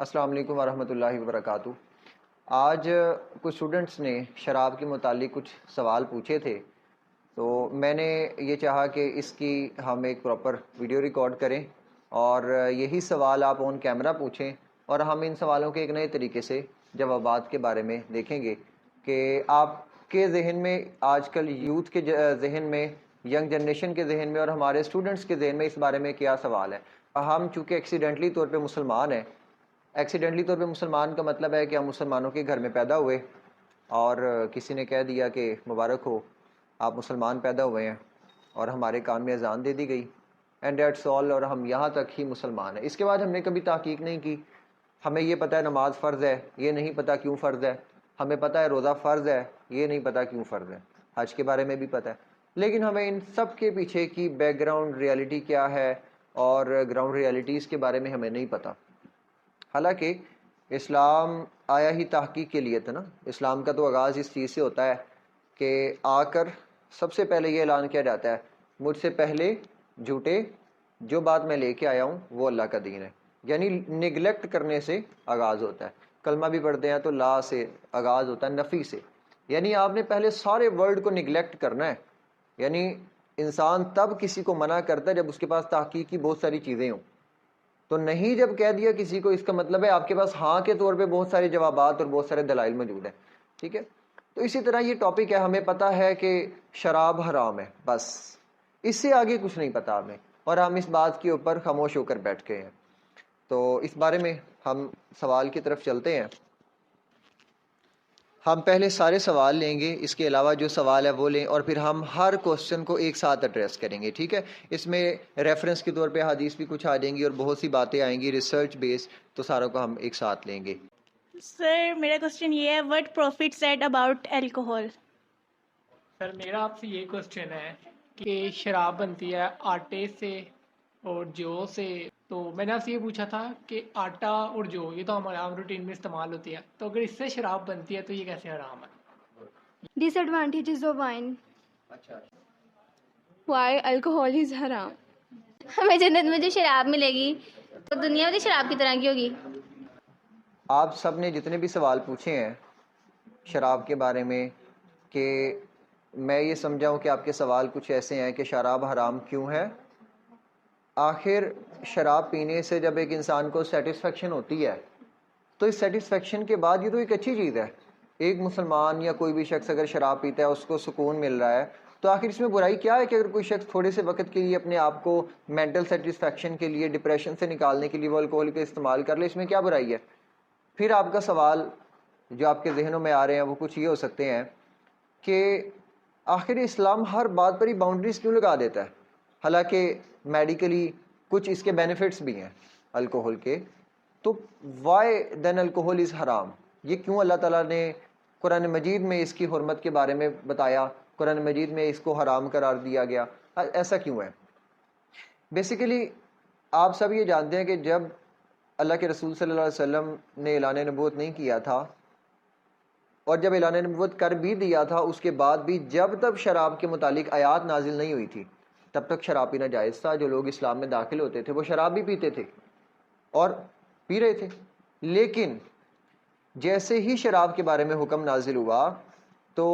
السلام علیکم ورحمۃ اللہ وبرکاتہ۔ آج کچھ اسٹوڈنٹس نے شراب کے متعلق کچھ سوال پوچھے تھے، تو میں نے یہ چاہا کہ اس کی ہم ایک پراپر ویڈیو ریکارڈ کریں اور یہی سوال آپ آن کیمرہ پوچھیں، اور ہم ان سوالوں کے ایک نئے طریقے سے جوابات کے بارے میں دیکھیں گے کہ آپ کے ذہن میں، آج کل یوتھ کے ذہن میں، ینگ جنریشن کے ذہن میں اور ہمارے اسٹوڈنٹس کے ذہن میں اس بارے میں کیا سوال ہے۔ ہم چونکہ ایکسیڈنٹلی طور پہ مسلمان ہیں، ایکسیڈنٹلی طور پہ مسلمان کا مطلب ہے کہ ہم مسلمانوں کے گھر میں پیدا ہوئے اور کسی نے کہہ دیا کہ مبارک ہو آپ مسلمان پیدا ہوئے ہیں، اور ہمارے کان میں اذان دے دی گئی، اینڈ دیٹس آل، اور ہم یہاں تک ہی مسلمان ہیں۔ اس کے بعد ہم نے کبھی تحقیق نہیں کی۔ ہمیں یہ پتہ ہے نماز فرض ہے، یہ نہیں پتہ کیوں فرض ہے، ہمیں پتہ ہے روزہ فرض ہے، یہ نہیں پتہ کیوں فرض ہے، حج کے بارے میں بھی پتہ ہے، لیکن ہمیں ان سب کے پیچھے کی بیک گراؤنڈ ریالٹی کیا ہے اور گراؤنڈ ریالٹیز کے بارے میں ہمیں نہیں پتہ۔ حالانکہ اسلام آیا ہی تحقیق کے لیے تھا نا۔ اسلام کا تو آغاز اس چیز سے ہوتا ہے کہ آ کر سب سے پہلے یہ اعلان کیا جاتا ہے، مجھ سے پہلے جھوٹے جو بات میں لے کے آیا ہوں وہ اللہ کا دین ہے، یعنی نگلیکٹ کرنے سے آغاز ہوتا ہے۔ کلمہ بھی پڑھتے ہیں تو لا سے آغاز ہوتا ہے، نفی سے، یعنی آپ نے پہلے سارے ورلڈ کو نگلیکٹ کرنا ہے۔ یعنی انسان تب کسی کو منع کرتا ہے جب اس کے پاس تحقیق کی بہت ساری چیزیں ہوں، تو نہیں جب کہہ دیا کسی کو، اس کا مطلب ہے آپ کے پاس ہاں کے طور پہ بہت سارے جوابات اور بہت سارے دلائل موجود ہیں، ٹھیک ہے۔ تو اسی طرح یہ ٹاپک ہے، ہمیں پتہ ہے کہ شراب حرام ہے، بس اس سے آگے کچھ نہیں پتا ہمیں، اور ہم اس بات کے اوپر خاموش ہو کر بیٹھ گئے ہیں۔ تو اس بارے میں ہم سوال کی طرف چلتے ہیں۔ ہم پہلے سارے سوال لیں گے، اس کے علاوہ جو سوال ہے وہ لیں، اور پھر ہم ہر کوسچن کو ایک ساتھ ایڈریس کریں گے، ٹھیک ہے۔ اس میں ریفرنس کے طور پہ حدیث بھی کچھ آ جائیں گی اور بہت سی باتیں آئیں گی ریسرچ بیس، تو ساروں کو ہم ایک ساتھ لیں گے۔ سر میرا کوشچن یہ ہے، what prophet said about alcohol? Sir میرا آپ سے یہ کوشچن ہے کہ شراب بنتی ہے آٹے سے اور جو سے، تو میں نے آپ سے یہ پوچھا تھا کہ آٹا اور جو یہ تو ہمارے عام روٹین میں استعمال ہوتی ہے، تو اگر اس سے شراب بنتی ہے تو یہ کیسے حرام ہے؟ Disadvantages of wine, why alcohol is حرام۔ ہمیں جنت میں جو شراب ملے گی تو دنیا میں شراب کی طرح کی ہوگی۔ آپ سب نے جتنے بھی سوال پوچھے ہیں شراب کے بارے میں، کہ میں یہ سمجھاؤں کہ آپ کے سوال کچھ ایسے ہیں کہ شراب حرام کیوں ہے۔ آخر شراب پینے سے جب ایک انسان کو سیٹسفیکشن ہوتی ہے، تو اس سیٹسفیکشن کے بعد یہ تو ایک اچھی چیز ہے۔ ایک مسلمان یا کوئی بھی شخص اگر شراب پیتا ہے، اس کو سکون مل رہا ہے، تو آخر اس میں برائی کیا ہے کہ اگر کوئی شخص تھوڑے سے وقت کے لیے اپنے آپ کو مینٹل سیٹسفیکشن کے لیے، ڈپریشن سے نکالنے کے لیے وہ الکوہول کا استعمال کر لے، اس میں کیا برائی ہے؟ پھر آپ کا سوال جو آپ کے ذہنوں میں آ رہے ہیں وہ کچھ یہ ہو سکتے ہیں کہ آخر اسلام ہر بات پر ہی باؤنڈریز کیوں لگا دیتا ہے، حالانکہ میڈیکلی کچھ اس کے بینیفٹس بھی ہیں الکوہول کے، تو وائی دین الکوہول از حرام؟ یہ کیوں اللہ تعالیٰ نے قرآن مجید میں اس کی حرمت کے بارے میں بتایا، قرآن مجید میں اس کو حرام قرار دیا گیا، ایسا کیوں ہے؟ بیسیکلی آپ سب یہ جانتے ہیں کہ جب اللہ کے رسول صلی اللہ علیہ وسلم نے اعلان نبوت نہیں کیا تھا، اور جب اعلان نبوت کر بھی دیا تھا، اس کے بعد بھی جب تک شراب کے متعلق آیات نازل نہیں ہوئی تھی تب تک شراب پینا جائز تھا۔ جو لوگ اسلام میں داخل ہوتے تھے وہ شراب بھی پیتے تھے اور پی رہے تھے، لیکن جیسے ہی شراب کے بارے میں حکم نازل ہوا تو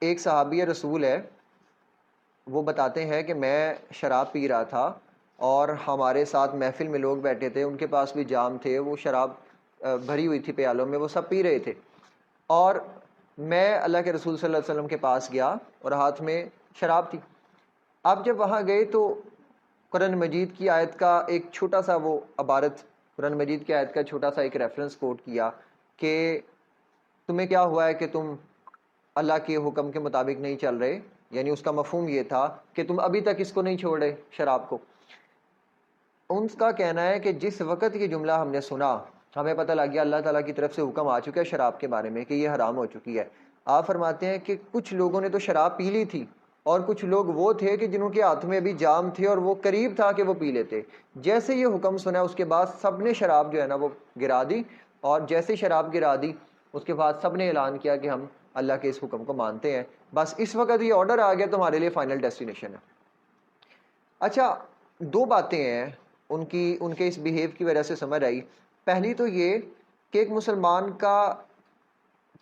ایک صحابی رسول ہے، وہ بتاتے ہیں کہ میں شراب پی رہا تھا اور ہمارے ساتھ محفل میں لوگ بیٹھے تھے، ان کے پاس بھی جام تھے، وہ شراب بھری ہوئی تھی پیالوں میں، وہ سب پی رہے تھے، اور میں اللہ کے رسول صلی اللہ علیہ وسلم کے پاس گیا اور ہاتھ میں شراب تھی۔ آپ جب وہاں گئے تو قرآن مجید کی آیت کا ایک چھوٹا سا وہ عبارت، قرآن مجید کی آیت کا چھوٹا سا ایک ریفرنس کوٹ کیا کہ تمہیں کیا ہوا ہے کہ تم اللہ کے حکم کے مطابق نہیں چل رہے، یعنی اس کا مفہوم یہ تھا کہ تم ابھی تک اس کو نہیں چھوڑ رہے، شراب کو۔ ان کا کہنا ہے کہ جس وقت یہ جملہ ہم نے سنا، ہمیں پتہ لگ گیا اللہ تعالیٰ کی طرف سے حکم آ چکا ہے شراب کے بارے میں کہ یہ حرام ہو چکی ہے۔ آپ فرماتے ہیں کہ کچھ لوگوں نے تو شراب پی لی تھی، اور کچھ لوگ وہ تھے کہ جنہوں کے ہاتھ میں ابھی جام تھے اور وہ قریب تھا کہ وہ پی لیتے۔ جیسے یہ حکم سنا اس کے بعد سب نے شراب جو ہے نا وہ گرا دی، اور جیسے شراب گرا دی اس کے بعد سب نے اعلان کیا کہ ہم اللہ کے اس حکم کو مانتے ہیں، بس اس وقت یہ آرڈر آ گیا تو ہمارے لیے فائنل ڈیسٹینیشن ہے۔ اچھا، دو باتیں ہیں ان کے اس بیہیو کی وجہ سے سمجھ آئی. پہلی تو یہ کہ ایک مسلمان کا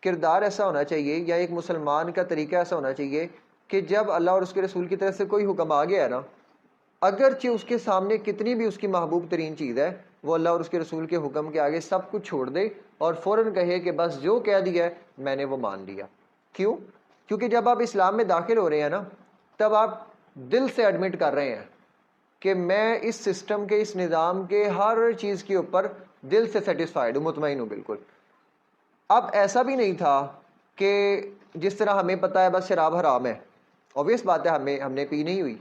کردار ایسا ہونا چاہیے یا ایک مسلمان کا طریقہ ایسا ہونا چاہیے کہ جب اللہ اور اس کے رسول کی طرف سے کوئی حکم آ گیا ہے نا، اگرچہ اس کے سامنے کتنی بھی اس کی محبوب ترین چیز ہے، وہ اللہ اور اس کے رسول کے حکم کے آگے سب کچھ چھوڑ دے اور فوراً کہے کہ بس جو کہہ دیا ہے میں نے وہ مان لیا. کیوں؟ کیونکہ جب آپ اسلام میں داخل ہو رہے ہیں نا، تب آپ دل سے ایڈمٹ کر رہے ہیں کہ میں اس سسٹم کے، اس نظام کے ہر چیز کے اوپر دل سے سیٹسفائیڈ ہوں، مطمئن ہوں بالکل. اب ایسا بھی نہیں تھا کہ جس طرح ہمیں پتہ ہے بس شراب حرام ہے، اوبویس بات ہے ہم نے پی نہیں ہوئی،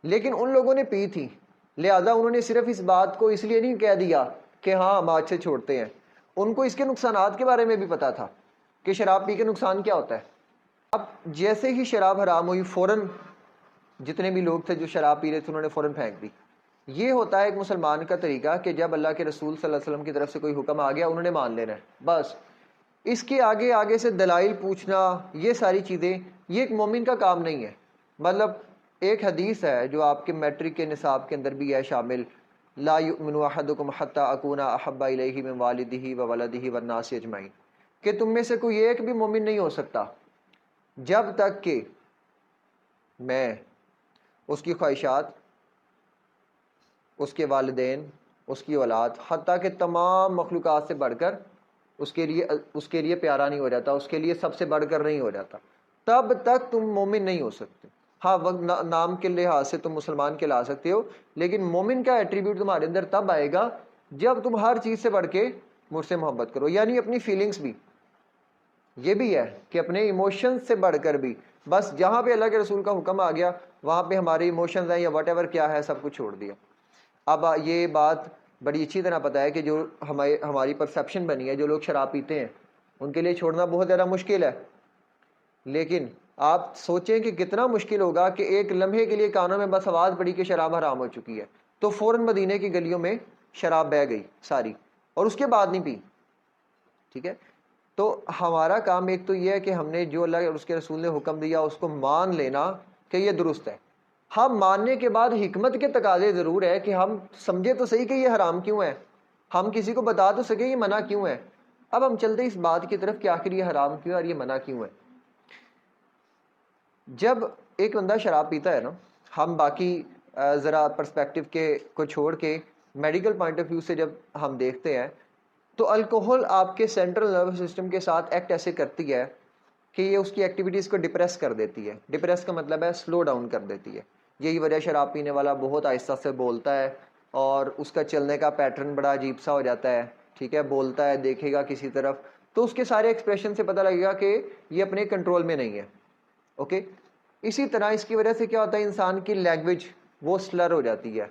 لیکن ان لوگوں نے پی تھی، لہذا انہوں نے صرف اس بات کو اس لیے نہیں کہہ دیا کہ ہاں ہم آج سے چھوڑتے ہیں، ان کو اس کے نقصانات کے بارے میں بھی پتا تھا کہ شراب پی کے نقصان کیا ہوتا ہے. اب جیسے ہی شراب حرام ہوئی فوراً جتنے بھی لوگ تھے جو شراب پی رہے تھے انہوں نے فوراً پھینک دی. یہ ہوتا ہے ایک مسلمان کا طریقہ کہ جب اللہ کے رسول صلی اللہ علیہ وسلم کی طرف سے کوئی حکم آ گیا انہوں نے مان لینا ہے بس. اس کے آگے سے دلائل پوچھنا، یہ ساری چیزیں، یہ ایک مومن کا کام نہیں ہے. مطلب ایک حدیث ہے جو آپ کے میٹرک کے نصاب کے اندر بھی ہے شامل، لا یؤمن احدکم حتی اکون احب الیہ من والدہ وولدہ والناس اجمعین، کہ تم میں سے کوئی ایک بھی مومن نہیں ہو سکتا جب تک کہ میں اس کی خواہشات، اس کے والدین، اس کی اولاد، حتیٰ کہ تمام مخلوقات سے بڑھ کر اس کے لیے پیارا نہیں ہو جاتا، اس کے لیے سب سے بڑھ کر نہیں ہو جاتا، تب تک تم مومن نہیں ہو سکتے. ہاں وقت نام کے لحاظ سے تم مسلمان کہلا سکتے ہو، لیکن مومن کا ایٹریبیوٹ تمہارے اندر تب آئے گا جب تم ہر چیز سے بڑھ کے مجھ سے محبت کرو، یعنی اپنی فیلنگز بھی. یہ بھی ہے کہ اپنے ایموشن سے بڑھ کر بھی، بس جہاں پہ اللہ کے رسول کا حکم آ گیا وہاں پہ ہمارے ایموشنز ہیں یا واٹ ایور کیا ہے سب کچھ چھوڑ دیا. اب یہ بات بڑی اچھی طرح پتہ ہے کہ جو ہماری پرسیپشن بنی ہے، جو لوگ شراب پیتے ہیں ان کے لیے چھوڑنا بہت زیادہ مشکل ہے، لیکن آپ سوچیں کہ کتنا مشکل ہوگا کہ ایک لمحے کے لیے کانوں میں بس آواز پڑی کہ شراب حرام ہو چکی ہے تو فوراً مدینے کی گلیوں میں شراب بہہ گئی ساری، اور اس کے بعد نہیں پی. ٹھیک ہے، تو ہمارا کام ایک تو یہ ہے کہ ہم نے جو اللہ اور اس کے رسول نے حکم دیا اس کو مان لینا کہ یہ درست ہے. ہم ماننے کے بعد حکمت کے تقاضے ضرور ہے کہ ہم سمجھے تو صحیح کہ یہ حرام کیوں ہے، ہم کسی کو بتا تو سکیں یہ منع کیوں ہے. اب ہم چلتے اس بات کی طرف کہ آخر یہ حرام کیوں ہے اور یہ منع کیوں ہے. جب ایک بندہ شراب پیتا ہے نا، ہم باقی ذرا پرسپیکٹو کے کو چھوڑ کے میڈیکل پوائنٹ آف ویو سے جب ہم دیکھتے ہیں تو الکوہل آپ کے سینٹرل نروس سسٹم کے ساتھ ایکٹ ایسے کرتی ہے کہ یہ اس کی ایکٹیویٹیز کو ڈپریس کر دیتی ہے. ڈپریس کا مطلب ہے سلو ڈاؤن کر دیتی ہے. یہی وجہ شراب پینے والا بہت آہستہ سے بولتا ہے اور اس کا چلنے کا پیٹرن بڑا عجیب سا ہو جاتا ہے. ٹھیک ہے، بولتا ہے، دیکھے گا کسی طرف تو اس کے سارے ایکسپریشن سے پتہ لگے گا کہ یہ اپنے کنٹرول میں نہیں ہے. اوکے، اسی طرح اس کی وجہ سے کیا ہوتا ہے، انسان کی لینگویج وہ سلر ہو جاتی ہے،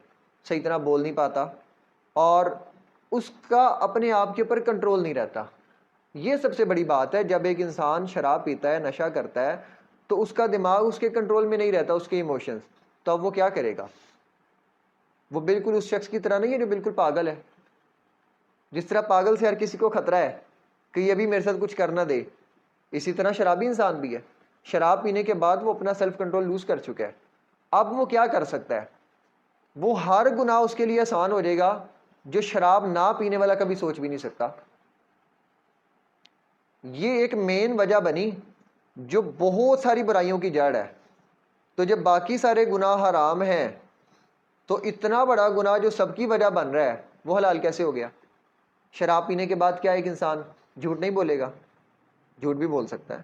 صحیح طرح بول نہیں پاتا اور اس کا اپنے آپ کے اوپر کنٹرول نہیں رہتا. یہ سب سے بڑی بات ہے. جب ایک انسان شراب پیتا ہے، نشہ کرتا ہے تو اس کا دماغ اس کے کنٹرول میں نہیں رہتا، اس کے ایموشنز. تو اب وہ کیا کرے گا؟ وہ بالکل اس شخص کی طرح نہیں ہے جو بالکل پاگل ہے. جس طرح پاگل سے ہر کسی کو خطرہ ہے کہ یہ بھی میرے ساتھ کچھ کر نہ دے، اسی طرح شرابی انسان بھی ہے. شراب پینے کے بعد وہ اپنا سیلف کنٹرول لوز کر چکا ہے. اب وہ کیا کر سکتا ہے؟ وہ ہر گناہ اس کے لیے آسان ہو جائے گا جو شراب نہ پینے والا کبھی سوچ بھی نہیں سکتا. یہ ایک مین وجہ بنی جو بہت ساری برائیوں کی جڑ ہے. تو جب باقی سارے گناہ حرام ہیں تو اتنا بڑا گناہ جو سب کی وجہ بن رہا ہے وہ حلال کیسے ہو گیا؟ شراب پینے کے بعد کیا ایک انسان جھوٹ نہیں بولے گا؟ جھوٹ بھی بول سکتا ہے.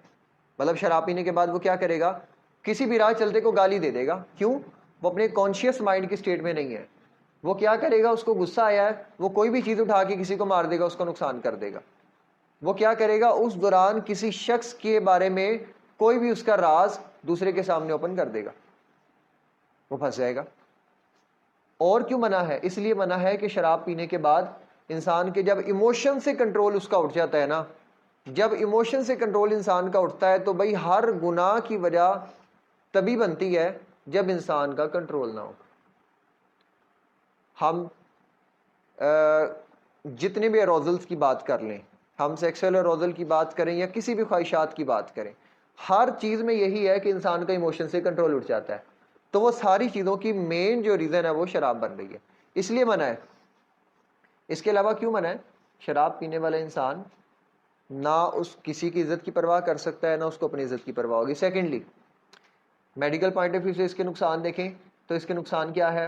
مطلب شراب پینے کے بعد وہ کیا کرے گا؟ کسی بھی راہ چلتے کو گالی دے دے گا. کیوں؟ وہ اپنے کانشیس مائنڈ کی سٹیٹ میں نہیں ہے. وہ کیا کرے گا؟ اس کو غصہ آیا ہے، وہ کوئی بھی چیز اٹھا کے کسی کو مار دے گا، اس کو نقصان کر دے گا. وہ کیا کرے گا؟ اس دوران کسی شخص کے بارے میں کوئی بھی اس کا راز دوسرے کے سامنے اوپن کر دے گا، وہ پھنس جائے گا. اور کیوں منع ہے؟ اس لیے منع ہے کہ شراب پینے کے بعد انسان کے جب ایموشن سے کنٹرول اس کا اٹھ جاتا ہے نا، جب ایموشن سے کنٹرول انسان کا اٹھتا ہے تو بھائی ہر گناہ کی وجہ تبھی بنتی ہے جب انسان کا کنٹرول نہ ہو. ہم جتنے بھی اروزلز کی بات کر لیں، ہم سیکسول اروزل کی بات کریں یا کسی بھی خواہشات کی بات کریں، ہر چیز میں یہی ہے کہ انسان کا ایموشن سے کنٹرول اٹھ جاتا ہے. تو وہ ساری چیزوں کی مین جو ریزن ہے وہ شراب بن رہی ہے. اس لیے منع ہے. اس کے علاوہ کیوں منع ہے؟ شراب پینے والا انسان نہ اس کسی کی عزت کی پرواہ کر سکتا ہے، نہ اس کو اپنی عزت کی پرواہ ہوگی. Secondly medical point of view سے اس کے نقصان دیکھیں تو اس کے نقصان کیا ہے؟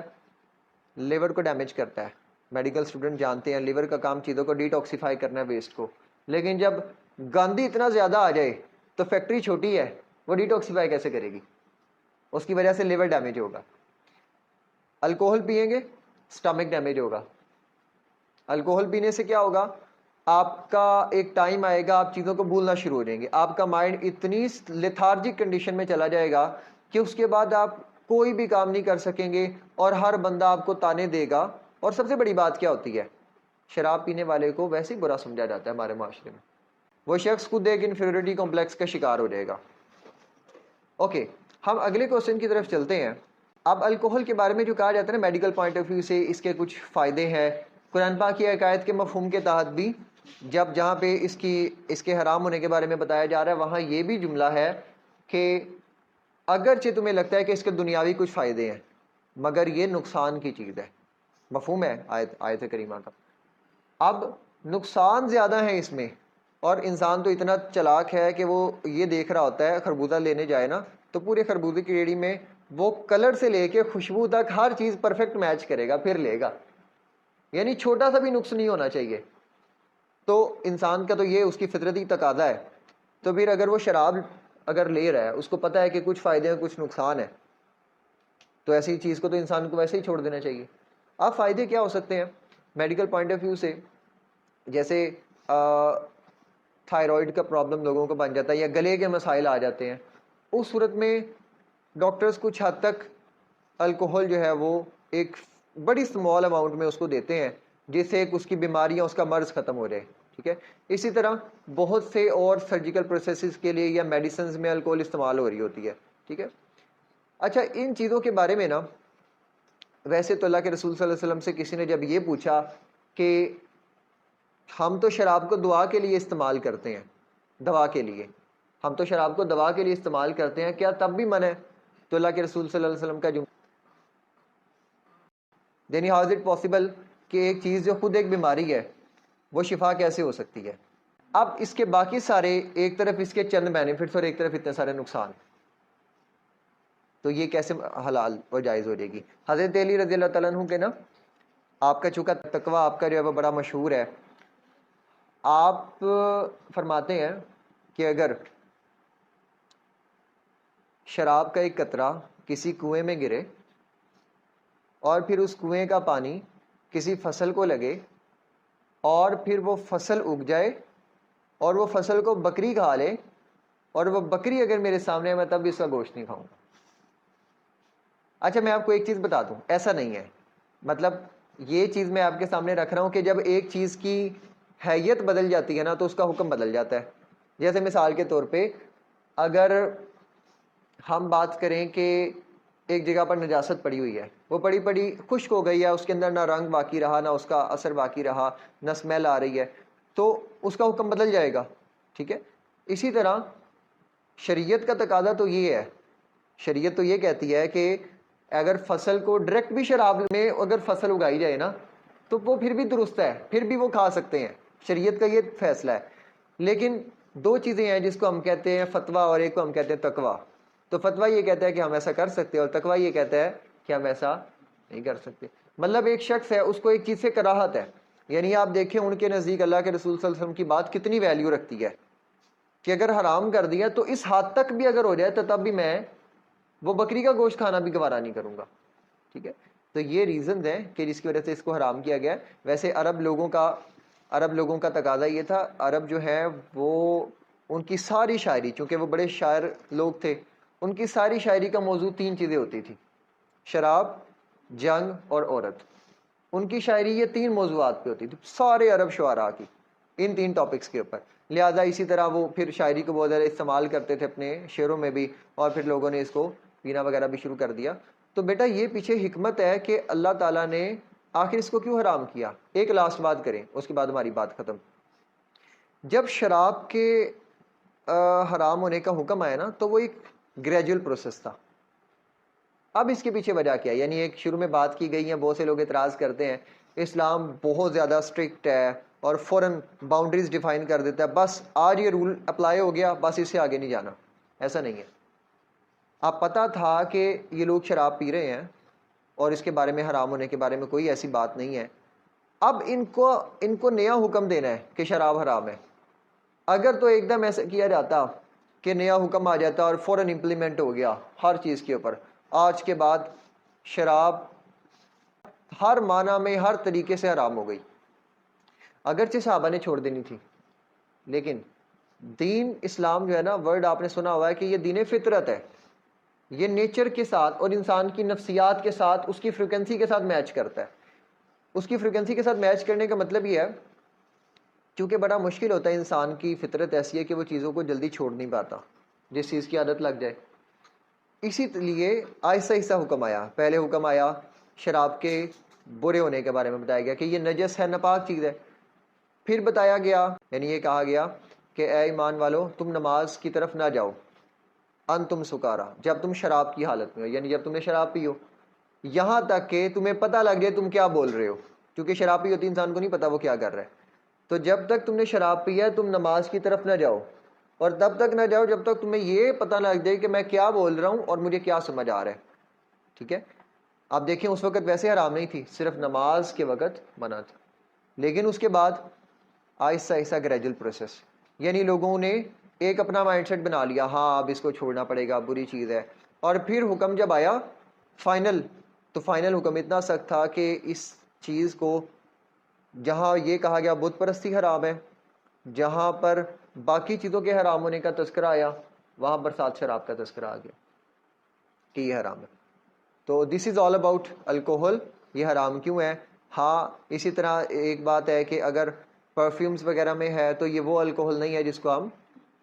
لیور کو ڈیمیج کرتا ہے. میڈیکل اسٹوڈنٹ جانتے ہیں لیور کا کام چیزوں کو ڈیٹاکسیفائی کرنا ہے، ویسٹ کو. لیکن جب گاندھی اتنا زیادہ آ جائے تو فیکٹری چھوٹی ہے، وہ ڈیٹاکسیفائی کیسے کرے گی؟ اس کی وجہ سے لیور ڈیمیج ہوگا. الکوہل پئیں گے سٹمک ڈیمیج ہوگا. الکوہل پینے سے کیا ہوگا؟ آپ کا ایک ٹائم آئے گا آپ چیزوں کو بھولنا شروع ہو جائیں گے. آپ کا مائنڈ اتنی لیتھارجک کنڈیشن میں چلا جائے گا کہ اس کے بعد آپ کوئی بھی کام نہیں کر سکیں گے اور ہر بندہ آپ کو تانے دے گا. اور سب سے بڑی بات کیا ہوتی ہے؟ شراب پینے والے کو ویسے ہی برا سمجھا جاتا ہے ہمارے معاشرے میں. وہ شخص خود ایک انفیریٹی کمپلیکس کا شکار ہو جائے گا. اوکے، ہم اگلے کوسچن کی طرف چلتے ہیں. اب الکوہل کے بارے میں جو کہا جاتا ہے نا میڈیکل پوائنٹ آف ویو سے اس کے کچھ فائدے ہیں. قرآن پاک کی عقائد کے مفہوم کے تحت بھی جہاں پہ اس کے حرام ہونے کے بارے میں بتایا جا رہا ہے وہاں یہ بھی جملہ ہے کہ اگرچہ تمہیں لگتا ہے کہ اس کے دنیاوی کچھ فائدے ہیں مگر یہ نقصان کی چیز ہے. مفہوم ہے آیت کریمہ کا. اب نقصان زیادہ ہیں اس میں، اور انسان تو اتنا چلاک ہے کہ وہ یہ دیکھ رہا ہوتا ہے خربوزہ لینے جائے نا تو پورے خربوزے کی ریڑھی میں وہ کلر سے لے کے خوشبو تک ہر چیز پرفیکٹ میچ کرے گا پھر لے گا. یعنی چھوٹا سا بھی نقص نہیں ہونا چاہیے. تو انسان کا تو یہ اس کی فطرتی تقاضا ہے. تو پھر اگر وہ شراب اگر لے رہا ہے اس کو پتہ ہے کہ کچھ فائدے ہیں کچھ نقصان ہے تو ایسی چیز کو تو انسان کو ویسے ہی چھوڑ دینا چاہیے. اب فائدے کیا ہو سکتے ہیں میڈیکل پوائنٹ آف ویو سے؟ جیسے تھائرائڈ کا پرابلم لوگوں کو بن جاتا ہے یا گلے کے مسائل آ جاتے ہیں. اس صورت میں ڈاکٹرز کچھ حد تک الکوہل جو ہے وہ ایک بڑی سمال اماؤنٹ میں اس کو دیتے ہیں جس سے اس کی بیماریاں اس کا مرض ختم ہو جائے. ٹھیک ہے. اسی طرح بہت سے اور سرجیکل پروسیسز کے لیے یا میڈیسنز میں الکوہل استعمال ہو رہی ہوتی ہے. ٹھیک ہے. اچھا، ان چیزوں کے بارے میں نا ویسے تو اللہ کے رسول صلی اللہ علیہ وسلم سے کسی نے جب یہ پوچھا کہ ہم تو شراب کو دعا کے لیے استعمال کرتے ہیں، دوا کے لیے ہم تو شراب کو دوا کے لیے استعمال کرتے ہیں، کیا تب بھی منع ہے؟ تو اللہ کے رسول صلی اللہ علیہ وسلم کا جملہ یعنی ہاؤ از اٹ پاسبل کہ ایک چیز جو خود ایک بیماری ہے وہ شفا کیسے ہو سکتی ہے؟ اب اس کے باقی سارے ایک طرف اس کے چند بینیفٹس اور ایک طرف اتنے سارے نقصان، تو یہ کیسے حلال اور جائز ہو جائے گی؟ حضرت علی رضی اللہ تعالیٰ عنہ کے نا آپ کا چونکہ تقوی آپ کا جو ہے وہ بڑا مشہور ہے، آپ فرماتے ہیں کہ اگر شراب کا ایک قطرہ کسی کنویں میں گرے اور پھر اس کنویں کا پانی کسی فصل کو لگے اور پھر وہ فصل اگ جائے اور وہ فصل کو بکری کھا لے اور وہ بکری اگر میرے سامنے ہے میں تب بھی اس کا گوشت نہیں کھاؤں گا. اچھا، میں آپ کو ایک چیز بتا دوں، ایسا نہیں ہے. مطلب یہ چیز میں آپ کے سامنے رکھ رہا ہوں کہ جب ایک چیز کی حیت بدل جاتی ہے نا تو اس کا حکم بدل جاتا ہے. جیسے مثال کے طور پہ اگر ہم بات کریں کہ ایک جگہ پر نجاست پڑی ہوئی ہے، وہ پڑی خشک ہو گئی ہے، اس کے اندر نہ رنگ باقی رہا نہ اس کا اثر باقی رہا نہ اسمیل آ رہی ہے، تو اس کا حکم بدل جائے گا. ٹھیک ہے. اسی طرح شریعت کا تقاضا تو یہ ہے، شریعت تو یہ کہتی ہے کہ اگر فصل کو ڈائریکٹ بھی شراب میں اگر فصل اگائی جائے نا تو وہ پھر بھی درست ہے، پھر بھی وہ کھا سکتے ہیں. شریعت کا یہ فیصلہ ہے. لیکن دو چیزیں ہیں جس کو ہم کہتے ہیں فتویٰ اور ایک کو ہم کہتے ہیں تقویٰ. تو فتویٰ یہ کہتا ہے کہ ہم ایسا کر سکتے ہیں اور تقویٰ یہ کہتا ہے کہ ہم ایسا نہیں کر سکتے. مطلب ایک شخص ہے اس کو ایک چیز سے کراہت ہے، یعنی آپ دیکھیں ان کے نزدیک اللہ کے رسول صلی اللہ علیہ وسلم کی بات کتنی ویلیو رکھتی ہے کہ اگر حرام کر دیا تو اس حد تک بھی اگر ہو جائے تو تب بھی میں وہ بکری کا گوشت کھانا بھی گوارا نہیں کروں گا. ٹھیک ہے. تو یہ ریزنز ہیں کہ جس کی وجہ سے اس کو حرام کیا گیا. ویسے عرب لوگوں کا تقاضا یہ تھا. عرب جو ہے وہ ان کی ساری شاعری، چونکہ وہ بڑے شاعر لوگ تھے، ان کی ساری شاعری کا موضوع تین چیزیں ہوتی تھی: شراب، جنگ اور عورت. ان کی شاعری یہ تین موضوعات پہ ہوتی تھی، سارے عرب شعراء کی، ان تین ٹاپکس کے اوپر. لہٰذا اسی طرح وہ پھر شاعری کو بہت زیادہ استعمال کرتے تھے اپنے شعروں میں بھی، اور پھر لوگوں نے اس کو پینا وغیرہ بھی شروع کر دیا. تو بیٹا یہ پیچھے حکمت ہے کہ اللہ تعالیٰ نے آخر اس کو کیوں حرام کیا. ایک لاسٹ بات کریں اس کے بعد ہماری بات ختم. جب شراب کے حرام ہونے کا حکم آیا نا تو وہ ایک گریجول پروسیس تھا. اب اس کے پیچھے وجہ کیا ہے؟ یعنی ایک شروع میں بات کی گئی ہے، بہت سے لوگ اعتراض کرتے ہیں اسلام بہت زیادہ اسٹرکٹ ہے اور فوراً باؤنڈریز ڈیفائن کر دیتا ہے، بس آج یہ رول اپلائی ہو گیا، بس اس سے آگے نہیں جانا. ایسا نہیں ہے. آپ پتہ تھا کہ یہ لوگ شراب پی رہے ہیں اور اس کے بارے میں حرام ہونے کے بارے میں کوئی ایسی بات نہیں ہے. اب ان کو نیا حکم دینا ہے کہ شراب حرام ہے. اگر تو ایک دم ایسا کیا جاتا کہ نیا حکم آ جاتا اور فوراً امپلیمنٹ ہو گیا ہر چیز کے اوپر، آج کے بعد شراب ہر معنی میں ہر طریقے سے حرام ہو گئی. اگرچہ صحابہ نے چھوڑ دینی تھی، لیکن دین اسلام جو ہے نا، ورڈ آپ نے سنا ہوا ہے کہ یہ دین فطرت ہے. یہ نیچر کے ساتھ اور انسان کی نفسیات کے ساتھ اس کی فریکوینسی کے ساتھ میچ کرتا ہے. اس کی فریکوینسی کے ساتھ میچ کرنے کا مطلب یہ ہے چونکہ بڑا مشکل ہوتا ہے، انسان کی فطرت ایسی ہے کہ وہ چیزوں کو جلدی چھوڑ نہیں پاتا جس چیز کی عادت لگ جائے. اسی لیے آہستہ آہستہ حکم آیا. پہلے حکم آیا شراب کے برے ہونے کے بارے میں بتایا گیا کہ یہ نجس ہے، ناپاک چیز ہے. پھر بتایا گیا، یعنی یہ کہا گیا کہ اے ایمان والو تم نماز کی طرف نہ جاؤ انتم سکارا، جب تم شراب کی حالت میں ہو، یعنی جب تم نے شراب پی ہو، یہاں تک کہ تمہیں پتہ لگ جائے تم کیا بول رہے ہو. کیونکہ شراب پی ہوتی انسان کو نہیں پتا وہ کیا کر رہا ہے. تو جب تک تم نے شراب پی ہے تم نماز کی طرف نہ جاؤ، اور تب تک نہ جاؤ جب تک تمہیں یہ پتہ لگ جائے کہ میں کیا بول رہا ہوں اور مجھے کیا سمجھ آ رہا ہے. ٹھیک ہے. آپ دیکھیں اس وقت ویسے حرام نہیں تھی، صرف نماز کے وقت منع تھا. لیکن اس کے بعد آہستہ آہستہ گریجول پروسیس، یعنی لوگوں نے ایک اپنا مائنڈ سیٹ بنا لیا، ہاں اب اس کو چھوڑنا پڑے گا، بری چیز ہے. اور پھر حکم جب آیا فائنل، تو فائنل حکم اتنا سخت تھا کہ اس چیز کو جہاں یہ کہا گیا بت پرستی حرام ہے، جہاں پر باقی چیزوں کے حرام ہونے کا تذکرہ آیا وہاں پر ساتھ شراب کا تذکرہ آ گیا کہ یہ حرام ہے. تو دس از آل اباؤٹ الکوہل. یہ حرام کیوں ہے؟ ہاں اسی طرح ایک بات ہے کہ اگر پرفیومز وغیرہ میں ہے تو یہ وہ الکوہل نہیں ہے جس کو ہم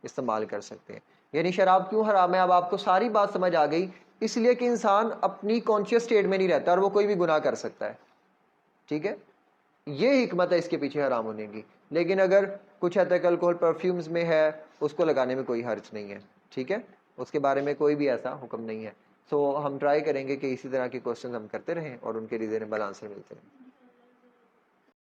استعمال کر سکتے ہیں. یعنی شراب کیوں حرام ہے؟ اب آپ کو ساری بات سمجھ آ گئی. اس لیے کہ انسان اپنی کانشیس اسٹیٹ میں نہیں رہتا اور وہ کوئی بھی گناہ کر سکتا ہے. ٹھیک ہے. یہ حکمت ہے اس کے پیچھے حرام ہونے کی. لیکن اگر کچھ حد تک الکوہل پرفیومز میں ہے اس کو لگانے میں کوئی حرج نہیں ہے. ٹھیک ہے. اس کے بارے میں کوئی بھی ایسا حکم نہیں ہے. سو ہم ٹرائی کریں گے کہ اسی طرح کے کوشچن ہم کرتے رہیں اور ان کے ریزنیبل آنسر ملتے رہیں.